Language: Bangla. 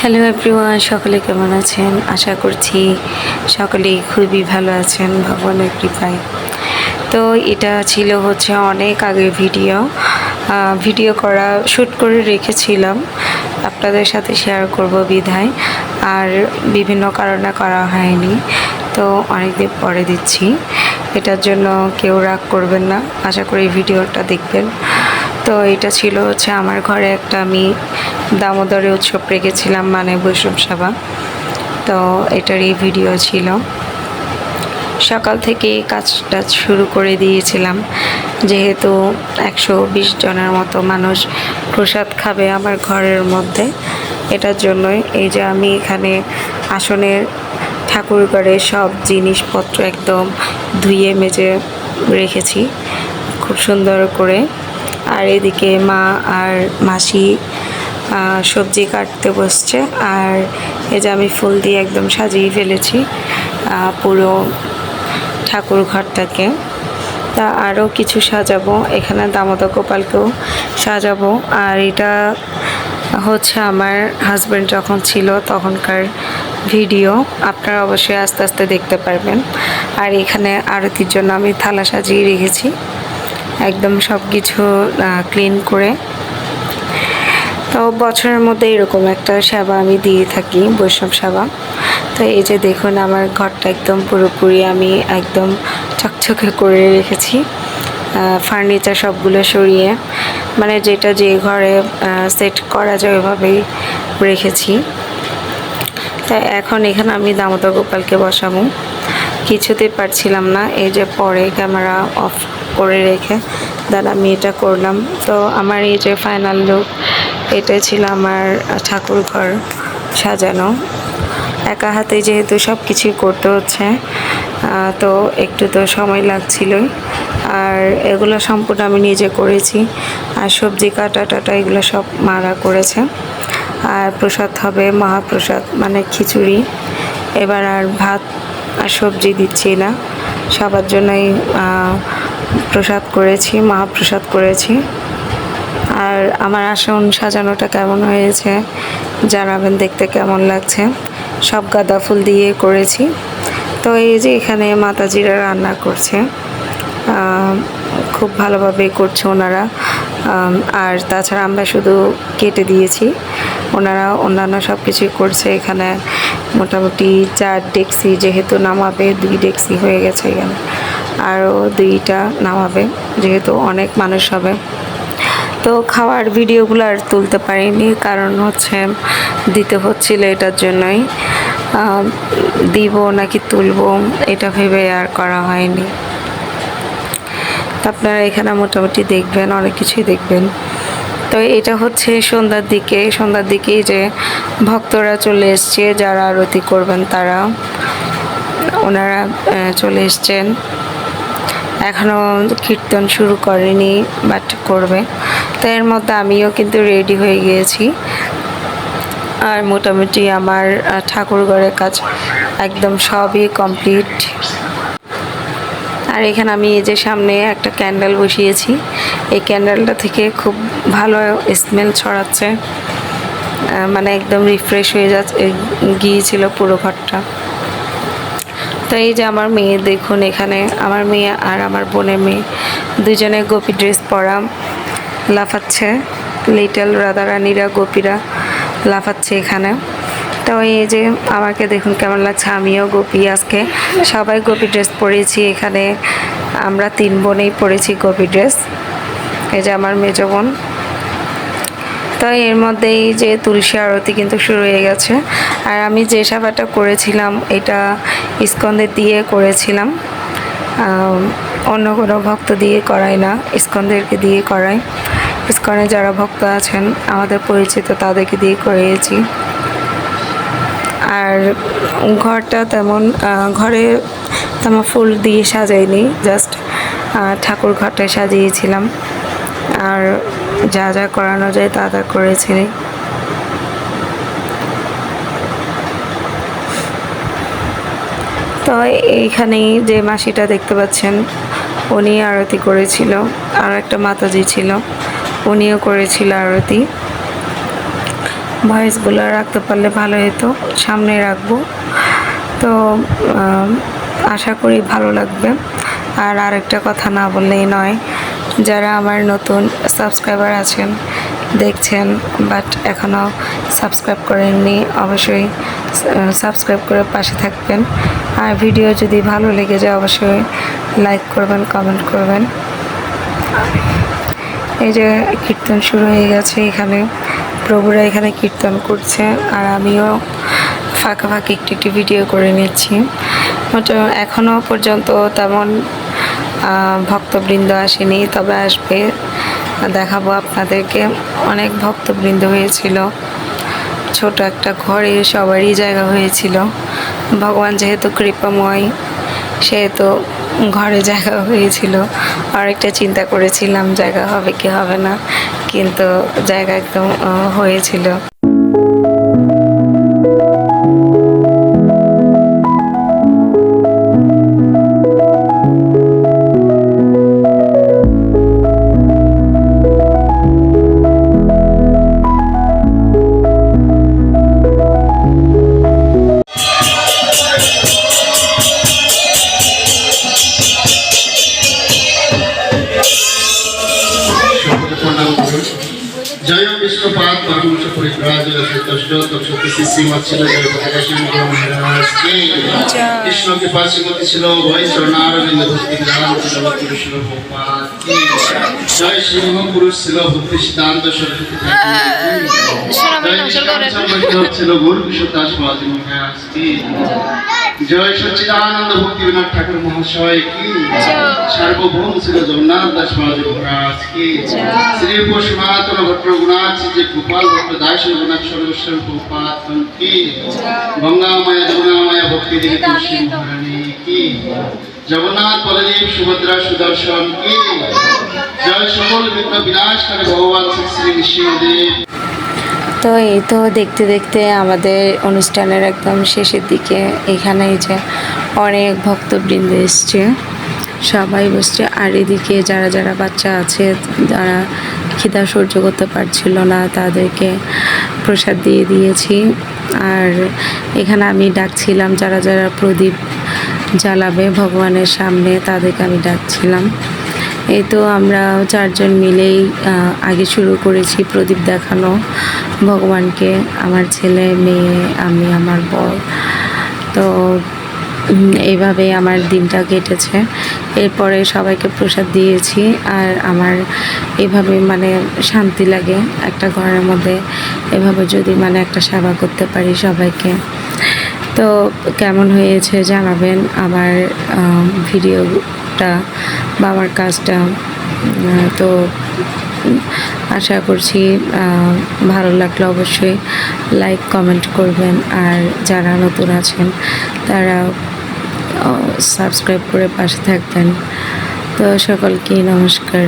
হ্যালো এভরিওয়ান, সকলে কেমন আছেন? আশা করছি সকলেই খুবই ভালো আছেন ভগবানের কৃপায়। তো এটা ছিল অনেক আগের ভিডিও করা শ্যুট করে রেখেছিলাম আপনাদের সাথে শেয়ার করব বিধায়, আর বিভিন্ন কারণে করা হয়নি। তো অনেকদিন পরে দিচ্ছি, এটার জন্য কেউ রাগ করবেন না। আশা করি ভিডিওটা দেখবেন। তো এটা ছিল আমার ঘরে একটা আমি দামোদরে উৎসব রেখেছিলাম, মানে বৈষ্ণব সভা। তো এটারই ভিডিও ছিল। সকাল থেকে কাজটা শুরু করে দিয়েছিলাম, যেহেতু 120 জনের মতো মানুষ প্রসাদ খাবে আমার ঘরের মধ্যে। এটার জন্যই এই যে আমি এখানে আসনের ঠাকুর ঘরে সব জিনিসপত্র একদম ধুয়ে মেজে রেখেছি খুব সুন্দর করে। আর এদিকে মা আর মাসি সবজি কাটতে বসছে, আর এই যে আমি ফুল দিয়ে একদম সাজিয়ে ফেলেছি পুরো ঠাকুর ঘরটাকে। তা আরও কিছু সাজাবো, এখানে দামোদর গোপালকেও সাজাবো। আর এটা আমার হাজব্যান্ড যখন ছিল তখনকার ভিডিও, আপনারা অবশ্যই আস্তে আস্তে দেখতে পারবেন। আর এখানে আরতির জন্য আমি থালা সাজিয়ে রেখেছি একদম সব কিছু ক্লিন করে। তো বছরের মধ্যে এরকম একটা সেবা আমি দিয়ে থাকি, বৈষ্ণব সেবা। তো এই যে দেখুন আমার ঘরটা একদম পুরোপুরি আমি একদম চকচকে করে রেখেছি, ফার্নিচার সবগুলো সরিয়ে, মানে যেটা যে ঘরে সেট করা যায় ওইভাবেই রেখেছি। তাই এখন এখানে আমি দামোদর গোপালকে বসাবো, কিছুতে পারছিলাম না, এই যে পরে ক্যামেরা অফ করে রেখে দেন আমি এটা করলাম। তো আমার এই যে ফাইনাল লুক, এটাই ছিল আমার ঠাকুর ঘর সাজানো। একা হাতে যেহেতু সব কিছুই করতে হচ্ছে, তো একটু তো সময় লাগছিলই। আর এগুলো সম্পূর্ণ আমি নিজে করেছি, আর সবজি কাটা টাটা এগুলো সব মারা করেছে। আর প্রসাদ হবে মহাপ্রসাদ, মানে খিচুড়ি। এবার আর ভাত আর সবজি দিচ্ছি না, সবার জন্যই প্রসাদ করেছি, মহাপ্রসাদ করেছি। আর আমার আসন সাজানোটা কেমন হয়েছে জানাবেন, দেখতে কেমন লাগছে। সব গাঁদা ফুল দিয়ে করেছি। তো এই যে এখানে মাতাজিরা রান্না করছে, খুব ভালোভাবে করছে ওনারা। আর তাছাড়া আমরা শুধু কেটে দিয়েছি, ওনারা অন্যান্য সব কিছুই করছে। এখানে মোটামুটি 4 ডেকসি যেহেতু নামাবে, 2 ডেকসি হয়ে গেছে, এখানে আরও 2টা নামাবে যেহেতু অনেক মানুষ হবে। তো খাওয়ার ভিডিওগুলো আর তুলতে পারিনি, কারণ দিতে হচ্ছিল, এটার জন্যই দিব নাকি তুলবো এটা ভেবে আর করা হয়নি। আপনারা এখানে মোটামুটি দেখবেন, অনেক কিছুই দেখবেন। তো এটা সন্ধ্যার দিকেই যে ভক্তরা চলে এসছে, যারা আরতি করবেন ওনারা চলে এসছেন। এখনও কীর্তন শুরু করেনি, বাট করবে। তো এর মধ্যে আমিও কিন্তু রেডি হয়ে গিয়েছি। আর মোটামুটি আমার ঠাকুর ঘরের কাজ একদম সবই কমপ্লিট। আর এখানে আমি এই যে সামনে একটা ক্যান্ডেল বসিয়েছি, এই ক্যান্ডেলটা থেকে খুব ভালো স্মেল ছড়াচ্ছে, মানে একদম রিফ্রেশ হয়ে গিয়েছিল পুরো ঘরটা। তো এই যে আমার মেয়ে দেখুন, এখানে আমার মেয়ে আর আমার বোনের মেয়ে দুজনে গোপী ড্রেস পরা লাফাচ্ছে, লিটল রাধারানীরা গোপীরা লাফাচ্ছে এখানে। তো এই যে আমাকে দেখুন কেমন লাগছে, আমিও গোপী, আজকে সবাই গোপী ড্রেস পরেছি। এখানে আমরা 3 বোনেই পরেছি গোপী ড্রেস। এই যে আমার মেজো বোন। তো এর মধ্যেই যে তুলসী আরতি কিন্তু শুরু হয়ে গেছে। আর আমি যে সেবাটা করেছিলাম এটা ইস্কনদের দিয়ে করেছিলাম, অন্য কোনো ভক্ত দিয়ে করাই না, ইস্কনদেরকে দিয়ে করাই। ইস্কনে যারা ভক্ত আছেন আমাদের পরিচিত, তাদেরকে দিয়ে করিয়েছি। আর ঘরটা ঘরে তেমন ফুল দিয়ে সাজাইনি, জাস্ট ঠাকুর ঘরটায় সাজিয়েছিলাম। আর যা যা করানো যায় তা তা করেছি। তো এইখানেই যে মাসিটা দেখতে পাচ্ছেন, উনি আরতি করেছিল। আর একটা মাতাজি ছিল, উনিও করেছিল আরতি। ভয়েসগুলো রাখতে পারলে ভালো হতো, সামনে রাখবো। তো আশা করি ভালো লাগবে। আর আরেকটা কথা না বললেই নয়, যারা আমার নতুন সাবস্ক্রাইবার আছেন, দেখছেন বাট এখনও সাবস্ক্রাইব করেননি, অবশ্যই সাবস্ক্রাইব করে পাশে থাকবেন। আর ভিডিও যদি ভালো লেগে যায় অবশ্যই লাইক করবেন, কমেন্ট করবেন। এই যে কীর্তন শুরু হয়ে গেছে, এখানে প্রভুরা এখানে কীর্তন করছে আর আমিও ফাঁকা ফাঁকি একটু ভিডিও করে নিচ্ছি। এখনও পর্যন্ত তেমন ভক্তবৃন্দ আসেনি, তবে আসবে, দেখাবো আপনাদেরকে। অনেক ভক্তবৃন্দ হয়েছিল, ছোট একটা ঘরে সবারই জায়গা হয়েছিল। ভগবান যেহেতু কৃপাময় সেহেতু ঘরে জায়গা হয়েছিল। আরেকটা চিন্তা করেছিলাম জায়গা হবে কি হবে না, কিন্তু জায়গা একদম হয়েছিল। जय विष्णुपाद परमहंस परिव्राज महाराज की कृष्ण के पास श्रीमती ছিল ভয় চরণারবিন্দ ভক্তি জ্ঞান ছিল কৃষ্ণ ভগবান की जय श्री महापुरुष ছিল ভক্তি সিদ্ধান্ত সরস্বতী ছিল গুরু কিশোর দাস বাবাজি মহারাজ की जय सच्चिदानंद भक्ति विनाथ ठाकुर महाशय की सार्वभौम श्री जगन्नाथ दास बाबाजी महाराज की श्री पुष्पातन भट्ट रघुनाथ जी गोपाल भट्ट दास रघुनाथ सर्वेश्वर गोपाल की गंगामय जमुनामय भक्ति देवी तुलसी महारानी की जगन्नाथ बलदेव सुभद्रा सुदर्शन की जय सकल विघ्न विनाश करे भगवान श्री नृसिंहदेव। তো এই তো দেখতে দেখতে আমাদের অনুষ্ঠানের একদম শেষের দিকে। এখানে যে অনেক ভক্তবৃন্দ এসছে, সবাই বসছে। আর এদিকে যারা যারা বাচ্চা আছে, যারা খিদা সহ্য করতে পারছিল না, তাদেরকে প্রসাদ দিয়ে দিয়েছি। আর এখানে আমি ডাকছিলাম যারা যারা প্রদীপ জ্বালাবে ভগবানের সামনে, তাদেরকে আমি ডাকছিলাম। এই তো আমরা চারজন মিলেই আগে শুরু করেছি প্রদীপ দেখানো ভগবানকে, আমার ছেলে, মেয়ে, আমি, আমার বর। তো এইভাবে আমার দিনটা কেটেছে। এরপরে সবাইকে প্রসাদ দিয়েছি। আর আমার এভাবে মানে শান্তি লাগে একটা ঘরের মধ্যে, এভাবে যদি মানে একটা সেবা করতে পারি সবাইকে। তো কেমন হয়েছে জানাবেন আমার ভিডিওটা বা আমার কাজটা। তো আশা করছি ভালো লাগলে অবশ্যই লাইক কমেন্ট করবেন। আর যারা নতুন আছেন তারা সাবস্ক্রাইব করে পাশে থাকবেন। তো সকলকে নমস্কার।